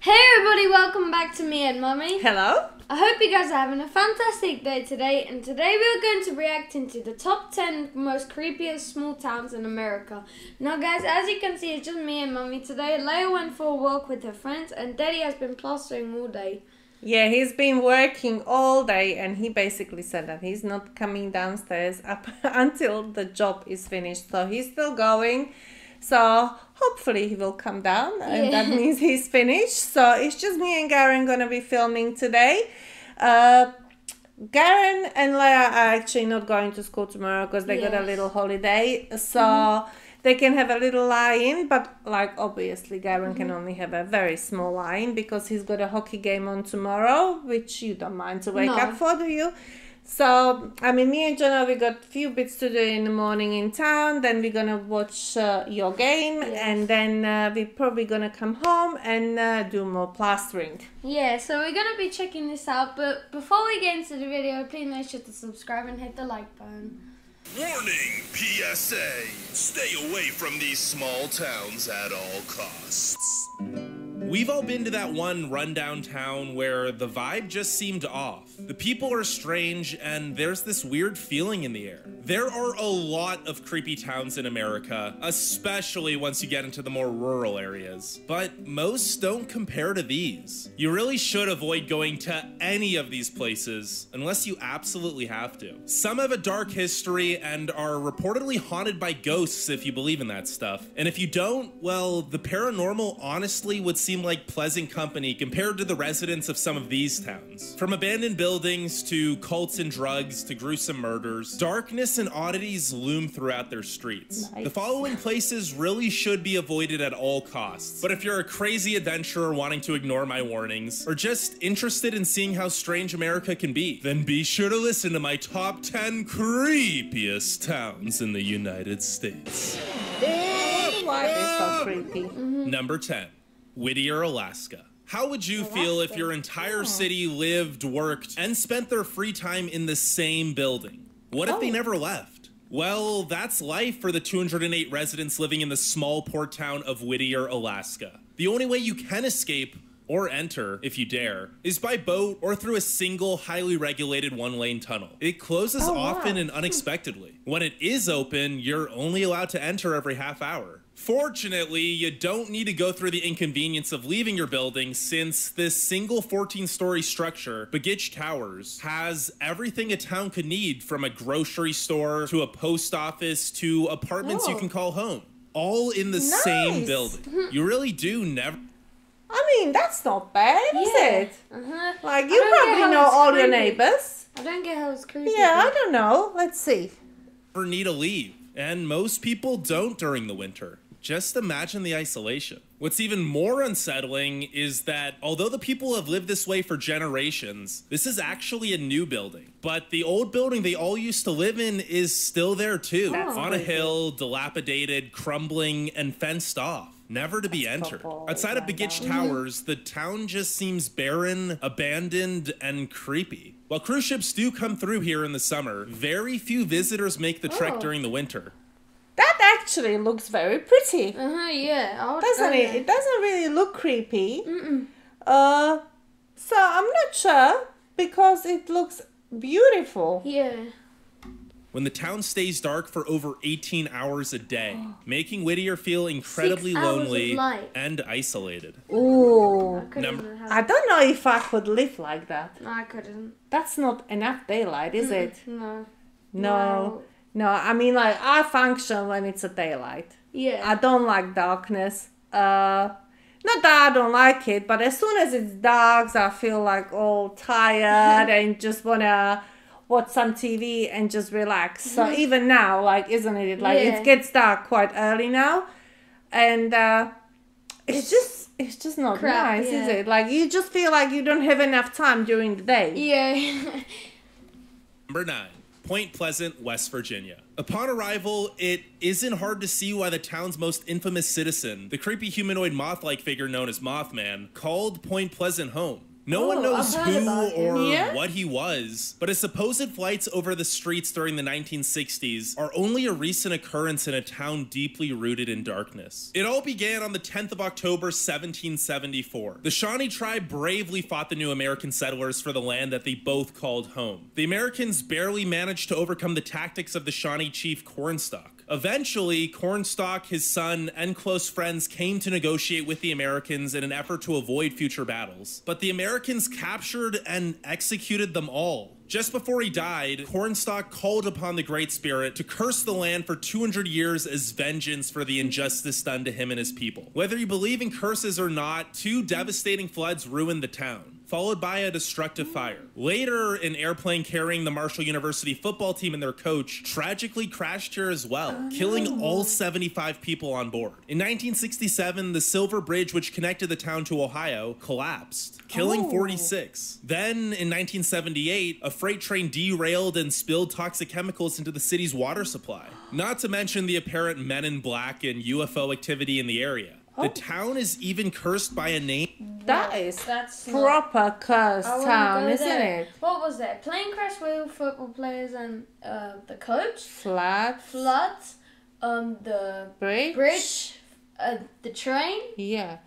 Hey everybody, welcome back to me and Mummy. Hello. I hope you guys are having a fantastic day today, and today we're going to react into the top 10 most creepiest small towns in America. Now guys, as you can see, it's just me and Mummy today. Leia went for a walk with her friends and Daddy has been plastering all day. Yeah, he's been working all day and he basically said that he's not coming downstairs up until the job is finished. So he's still going. So hopefully he will come down and that means he's finished. So it's just me and Garen going to be filming today. Garen and Leia are actually not going to school tomorrow because they got a little holiday. So they can have a little lie-in, but like obviously Garen can only have a very small lie-in because he's got a hockey game on tomorrow, which you don't mind to wake up for, do you? So, I mean, me and Jonah, we got a few bits to do in the morning in town. Then we're going to watch your game. And then we're probably going to come home and do more plastering. Yeah, so we're going to be checking this out. But before we get into the video, please make sure to subscribe and hit the like button. Warning, PSA. Stay away from these small towns at all costs. We've all been to that one rundown town where the vibe just seemed off. The people are strange and there's this weird feeling in the air. There are a lot of creepy towns in America, especially once you get into the more rural areas. But most don't compare to these. You really should avoid going to any of these places unless you absolutely have to. Some have a dark history and are reportedly haunted by ghosts if you believe in that stuff. And if you don't, well, the paranormal honestly would seem like pleasant company compared to the residents of some of these towns. From abandoned buildings to cults and drugs to gruesome murders, darkness and oddities loom throughout their streets. The following places really should be avoided at all costs. But if you're a crazy adventurer wanting to ignore my warnings, or just interested in seeing how strange America can be, then be sure to listen to my top 10 creepiest towns in the United States. Why is so creepy? Number 10. Whittier, Alaska. How would you feel if your entire city lived, worked, and spent their free time in the same building? What if they never left? Well, that's life for the 208 residents living in the small port town of Whittier, Alaska. The only way you can escape, or enter, if you dare, is by boat or through a single, highly regulated one-lane tunnel. It closes often and unexpectedly. When it is open, you're only allowed to enter every half hour. Fortunately, you don't need to go through the inconvenience of leaving your building since this single 14-story structure, Begitch Towers, has everything a town could need, from a grocery store to a post office to apartments you can call home. All in the same building. You really do never... I mean, that's not bad, is it? Like, you probably know all your neighbors. I don't get how it's creepy. Yeah, I don't know. Let's see. Never need to leave. And most people don't during the winter. Just imagine the isolation. What's even more unsettling is that although the people have lived this way for generations, this is actually a new building. But the old building they all used to live in is still there too. On a hill, dilapidated, crumbling, and fenced off. Never to be entered. Outside of Begitch Towers, the town just seems barren, abandoned, and creepy. While cruise ships do come through here in the summer, very few visitors make the trek during the winter. That actually looks very pretty. Yeah. Doesn't it? It doesn't really look creepy. So I'm not sure because it looks beautiful. Yeah. When the town stays dark for over 18 hours a day, making Whittier feel incredibly lonely and isolated. Ooh. I don't know if I could live like that. No, I couldn't. That's not enough daylight, is it? No. No, I mean, like, I function when it's a daylight. Yeah. I don't like darkness. Not that I don't like it, but as soon as it's dark, I feel like all tired and just wanna watch some TV and just relax. So even now, like, isn't it? Like, it gets dark quite early now, and it's just not nice, is it? Like, you just feel like you don't have enough time during the day. Yeah. Number 9. Point Pleasant, West Virginia. Upon arrival, it isn't hard to see why the town's most infamous citizen, the creepy humanoid moth-like figure known as Mothman, called Point Pleasant home. No one knows I've heard who about him. or Yeah? what he was, but his supposed flights over the streets during the 1960s are only a recent occurrence in a town deeply rooted in darkness. It all began on the 10th of October, 1774. The Shawnee tribe bravely fought the new American settlers for the land that they both called home. The Americans barely managed to overcome the tactics of the Shawnee chief Cornstalk. Eventually, Cornstalk, his son, and close friends came to negotiate with the Americans in an effort to avoid future battles. But the Americans captured and executed them all. Just before he died, Cornstalk called upon the Great Spirit to curse the land for 200 years as vengeance for the injustice done to him and his people. Whether you believe in curses or not, 2 devastating floods ruined the town, followed by a destructive fire. Later, an airplane carrying the Marshall University football team and their coach tragically crashed here as well, killing all 75 people on board. In 1967, the Silver Bridge, which connected the town to Ohio, collapsed, killing 46. Then, in 1978, a freight train derailed and spilled toxic chemicals into the city's water supply. Not to mention the apparent Men in Black and UFO activity in the area. The town is even cursed by a name. That's proper cursed I wanna town, go isn't there. it? What was there? Plane crash with football players and the coach, Flat. floods, the Bridge. the train. Yeah.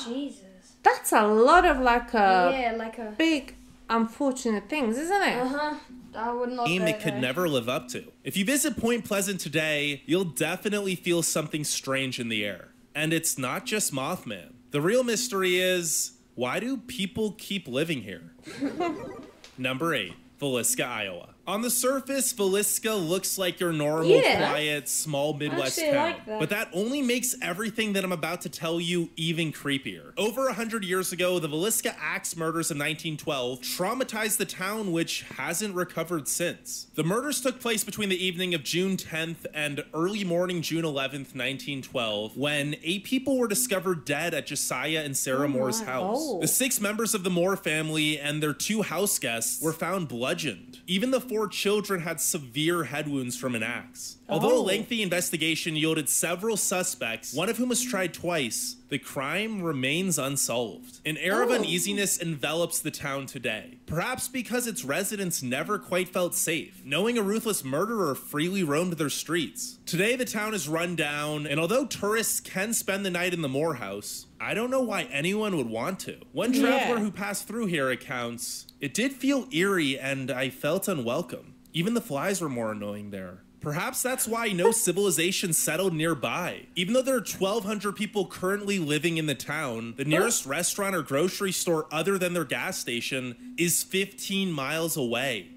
Jesus. That's a lot of like Yeah, like a. big unfortunate things, isn't it? I would not. Name go it could there. never live up to. If you visit Point Pleasant today, you'll definitely feel something strange in the air. And it's not just Mothman. The real mystery is, why do people keep living here? Number 8, Villisca, Iowa. On the surface, Villisca looks like your normal, quiet, small Midwest Actually, I town. like that. But that only makes everything that I'm about to tell you even creepier. Over 100 years ago, the Villisca Axe murders of 1912 traumatized the town, which hasn't recovered since. The murders took place between the evening of June 10th and early morning June 11th, 1912, when 8 people were discovered dead at Josiah and Sarah Moore's house. The 6 members of the Moore family and their 2 house guests were found bludgeoned. Even the 4 children had severe head wounds from an axe. Although a lengthy investigation yielded several suspects, one of whom was tried twice, the crime remains unsolved. An air of uneasiness envelops the town today, perhaps because its residents never quite felt safe, knowing a ruthless murderer freely roamed their streets. Today, the town is run down, and although tourists can spend the night in the Moore house, I don't know why anyone would want to. One traveler who passed through here recounts, "It did feel eerie and I felt unwelcome. Even the flies were more annoying there." Perhaps that's why no civilization settled nearby. Even though there are 1,200 people currently living in the town, the nearest restaurant or grocery store other than their gas station is 15 miles away.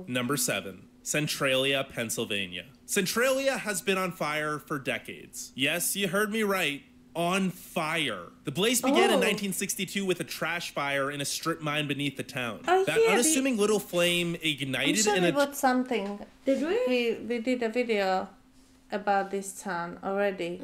Number 7, Centralia, Pennsylvania. Centralia has been on fire for decades. Yes, you heard me right. On fire. The blaze began in 1962 with a trash fire in a strip mine beneath the town. That unassuming little flame ignited in a... got something. Did we? We did a video about this town already.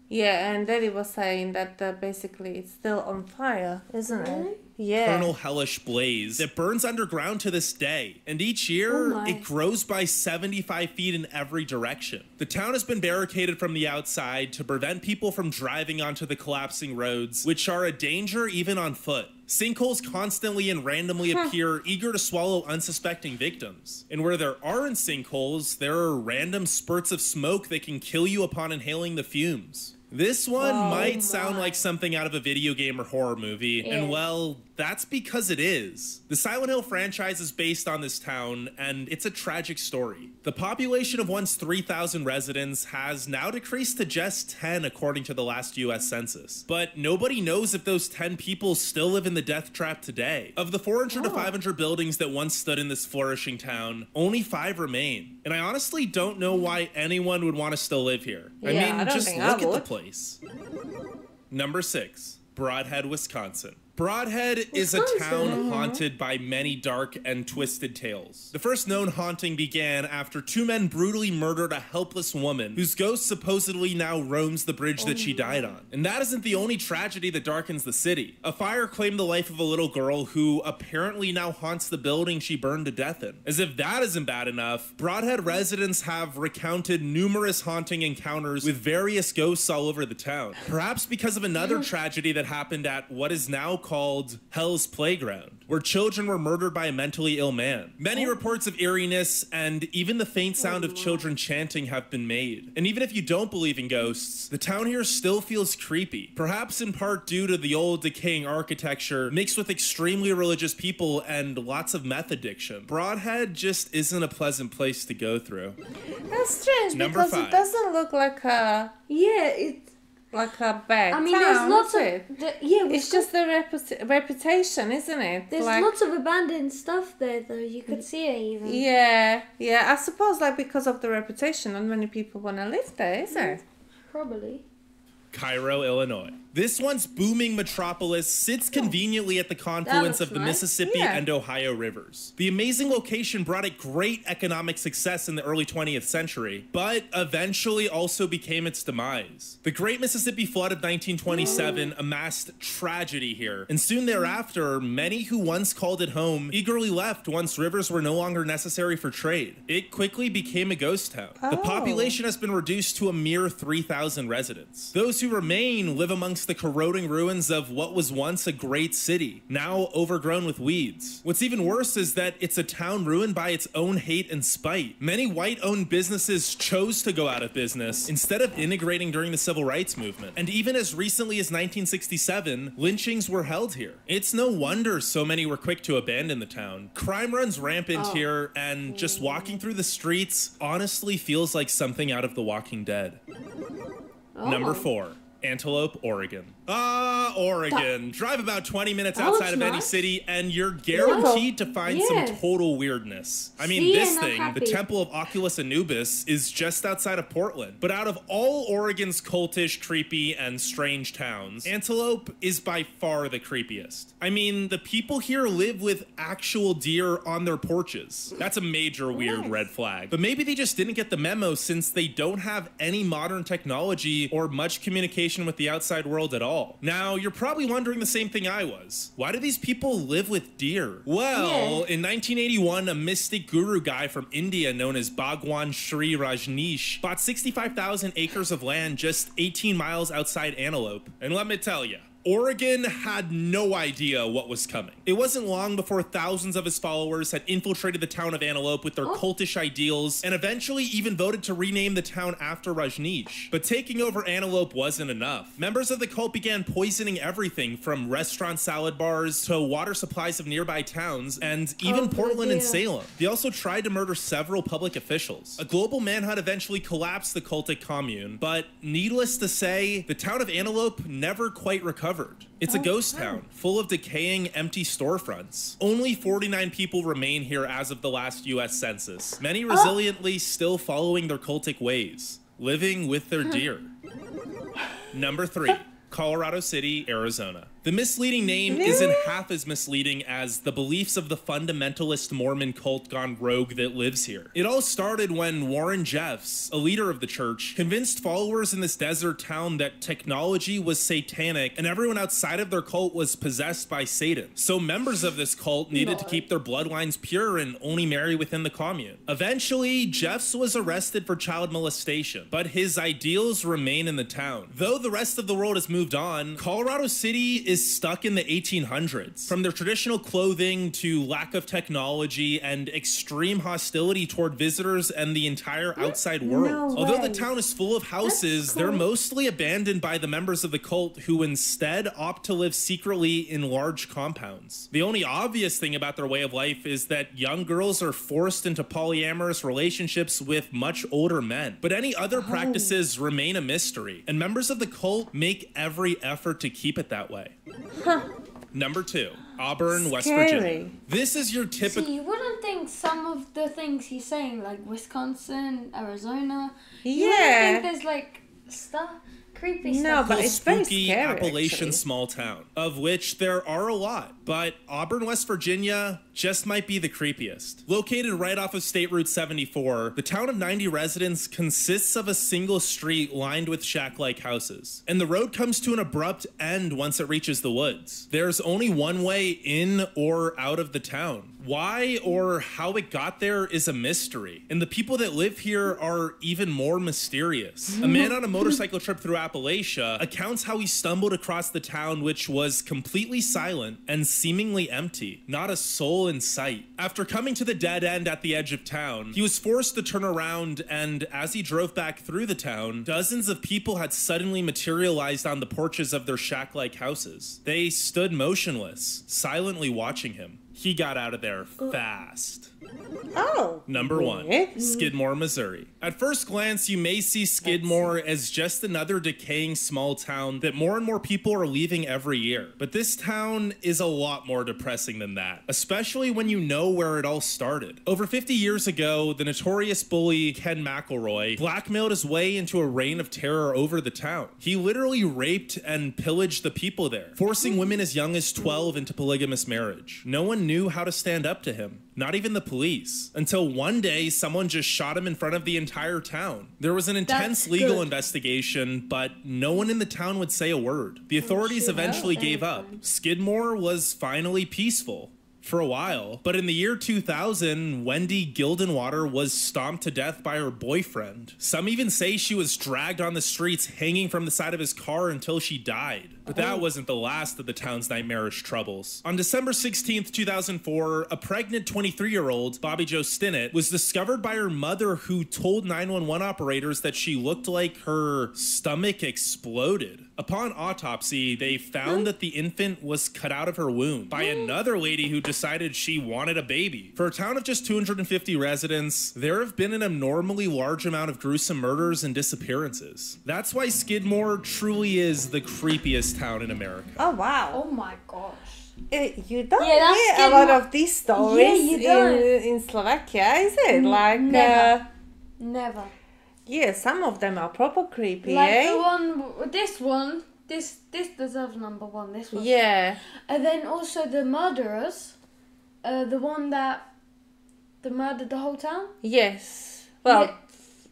Yeah, and Daddy was saying that basically it's still on fire, isn't it? Yeah. Eternal hellish blaze that burns underground to this day. And each year, it grows by 75 feet in every direction. The town has been barricaded from the outside to prevent people from driving onto the collapsing roads, which are a danger even on foot. Sinkholes constantly and randomly appear, eager to swallow unsuspecting victims. And where there aren't sinkholes, there are random spurts of smoke that can kill you upon inhaling the fumes. This one might sound like something out of a video game or horror movie, and well, that's because it is. The Silent Hill franchise is based on this town, and it's a tragic story. The population of once 3,000 residents has now decreased to just 10 according to the last US Census. But nobody knows if those 10 people still live in the death trap today. Of the 400 to 500 buildings that once stood in this flourishing town, only 5 remain. And I honestly don't know why anyone would want to still live here. I mean, just look at the place. Number 6, Broadhead, Wisconsin. Broadhead is a town haunted by many dark and twisted tales. The first known haunting began after 2 men brutally murdered a helpless woman whose ghost supposedly now roams the bridge that she died on. And that isn't the only tragedy that darkens the city. A fire claimed the life of a little girl who apparently now haunts the building she burned to death in. As if that isn't bad enough, Broadhead residents have recounted numerous haunting encounters with various ghosts all over the town. Perhaps because of another tragedy that happened at what is now called Hell's Playground, where children were murdered by a mentally ill man. Many reports of eeriness and even the faint sound of children chanting have been made. And even if you don't believe in ghosts, the town here still feels creepy, perhaps in part due to the old decaying architecture mixed with extremely religious people and lots of meth addiction. Broadhead just isn't a pleasant place to go through. That's strange Number because 5. it doesn't look like a bad I mean, town, there's lots does of it? yeah. It's just the reputation, isn't it? There's Like, lots of abandoned stuff there, though. You could see it even. yeah. I suppose like because of the reputation, not many people want to live there, is it? Probably. Cairo, Illinois. This once booming metropolis sits conveniently at the confluence of the nice. Mississippi Yeah. and Ohio rivers. The amazing location brought it great economic success in the early 20th century, but eventually also became its demise. The Great Mississippi Flood of 1927 amassed tragedy here, and soon thereafter, many who once called it home eagerly left once rivers were no longer necessary for trade. It quickly became a ghost town. The population has been reduced to a mere 3,000 residents. Those who remain live amongst the corroding ruins of what was once a great city, now overgrown with weeds. What's even worse is that it's a town ruined by its own hate and spite. Many white-owned businesses chose to go out of business instead of integrating during the civil rights movement. And even as recently as 1967, lynchings were held here. It's no wonder so many were quick to abandon the town. Crime runs rampant here, and just walking through the streets honestly feels like something out of The Walking Dead. Number 4. Antelope, Oregon. Oregon. Drive about 20 minutes outside of any nice. city and you're guaranteed to find some total weirdness. I mean, See, this I'm thing, happy. the Temple of Oculus Anubis, is just outside of Portland. But out of all Oregon's cultish, creepy, and strange towns, Antelope is by far the creepiest. I mean, the people here live with actual deer on their porches. That's a major weird red flag. But maybe they just didn't get the memo since they don't have any modern technology or much communication with the outside world at all. Now, you're probably wondering the same thing I was. Why do these people live with deer? Well, in 1981, a mystic guru guy from India known as Bhagwan Sri Rajneesh bought 65,000 acres of land just 18 miles outside Antelope. And let me tell you, Oregon had no idea what was coming. It wasn't long before thousands of his followers had infiltrated the town of Antelope with their cultish ideals and eventually even voted to rename the town after Rajneesh. But taking over Antelope wasn't enough. Members of the cult began poisoning everything from restaurant salad bars to water supplies of nearby towns and even Portland and Salem. They also tried to murder several public officials. A global manhunt eventually collapsed the cultic commune, but needless to say, the town of Antelope never quite recovered. It's a ghost town, full of decaying, empty storefronts. Only 49 people remain here as of the last US Census, many resiliently still following their cultic ways, living with their deer. Number 3. Colorado City, Arizona. The misleading name isn't half as misleading as the beliefs of the fundamentalist Mormon cult gone rogue that lives here. It all started when Warren Jeffs, a leader of the church, convinced followers in this desert town that technology was satanic and everyone outside of their cult was possessed by Satan. So members of this cult needed to keep their bloodlines pure and only marry within the commune. Eventually, Jeffs was arrested for child molestation, but his ideals remain in the town. Though the rest of the world has moved on, Colorado City is stuck in the 1800s. From their traditional clothing to lack of technology and extreme hostility toward visitors and the entire outside world. Although the town is full of houses, they're mostly abandoned by the members of the cult who instead opt to live secretly in large compounds. The only obvious thing about their way of life is that young girls are forced into polyamorous relationships with much older men. But any other practices remain a mystery, and members of the cult make every effort to keep it that way. Number 2, Auburn, West Virginia. This is your typical... See, you wouldn't think some of the things he's saying, like Wisconsin, Arizona, you wouldn't think there's like stuff, creepy stuff. But it's very spooky scary, Appalachian actually. small town, of which there are a lot. But Auburn, West Virginia just might be the creepiest. Located right off of State Route 74, the town of 90 residents consists of a single street lined with shack-like houses, and the road comes to an abrupt end once it reaches the woods. There's only one way in or out of the town. Why or how it got there is a mystery, and the people that live here are even more mysterious. A man on a motorcycle trip through Appalachia accounts how he stumbled across the town, which was completely silent and seemingly empty. Not a soul in sight. After coming to the dead end at the edge of town, he was forced to turn around, and as he drove back through the town, dozens of people had suddenly materialized on the porches of their shack-like houses. They stood motionless, silently watching him. He got out of there fast. Oh. Number 1, Skidmore, Missouri. At first glance, you may see Skidmore as just another decaying small town that more and more people are leaving every year. But this town is a lot more depressing than that, especially when you know where it all started. Over 50 years ago, the notorious bully Ken McElroy blackmailed his way into a reign of terror over the town. He literally raped and pillaged the people there, forcing women as young as 12 into polygamous marriage. No one knew how to stand up to him, not even the police, until one day someone just shot him in front of the entire town. There was an intense legal investigation, but no one in the town would say a word. The authorities eventually gave up. Skidmore was finally peaceful. For a while, but in the year 2000, Wendy Gildenwater was stomped to death by her boyfriend. Some even say she was dragged on the streets hanging from the side of his car until she died. But that wasn't the last of the town's nightmarish troubles. On December 16th, 2004, a pregnant 23-year-old, Bobby Jo Stinnett, was discovered by her mother, who told 911 operators that she looked like her stomach exploded. Upon autopsy, they found that the infant was cut out of her womb by another lady who decided she wanted a baby. For a town of just 250 residents, there have been an abnormally large amount of gruesome murders and disappearances. That's why Skidmore truly is the creepiest town in America. Oh, wow. Oh my gosh. You don't hear a lot of these stories in Slovakia, is it? Like, Never. Yeah, some of them are proper creepy, like the one, this deserves number 1, this one. Yeah. And then also the murderers, the one that murdered the whole town? Yes. Well,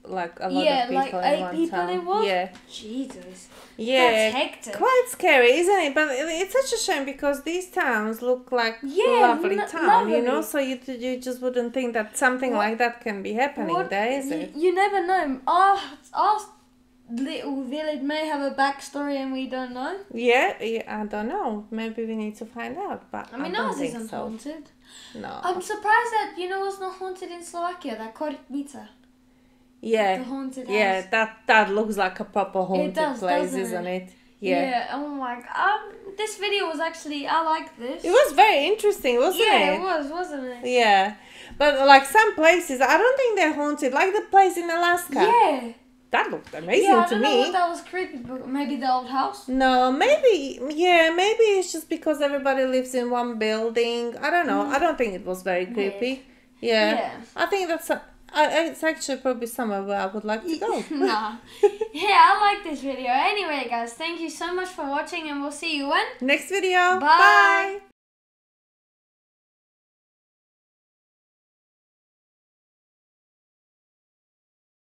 like a lot of people like 8 in one people town. it was? Yeah. Jesus. Yeah. That's hectic. Quite scary, isn't it? But it's such a shame because these towns look like lovely town, you know? So you just wouldn't think that something like that can be happening there, is it? You never know. Our little village may have a backstory and we don't know. Yeah, I don't know. Maybe we need to find out, but I don't ours think isn't so. haunted. No. I'm surprised that, what's not haunted in Slovakia? That Korytnica. Yeah, The haunted house. yeah, that looks like a proper haunted place, isn't it? Yeah. Oh my god. This video was actually, I like this. It was very interesting, wasn't it? Yeah, it was, wasn't it? Yeah, but like some places, I don't think they're haunted. Like the place in Alaska. Yeah. That looked amazing I to don't me. know if that was creepy, but maybe the old house. No, maybe it's just because everybody lives in one building. I don't know. I don't think it was very creepy. Yeah. I think it's actually probably somewhere where I would like to go. Nah. Yeah, I like this video. Anyway, guys, thank you so much for watching, and we'll see you when? Next video. Bye. Bye.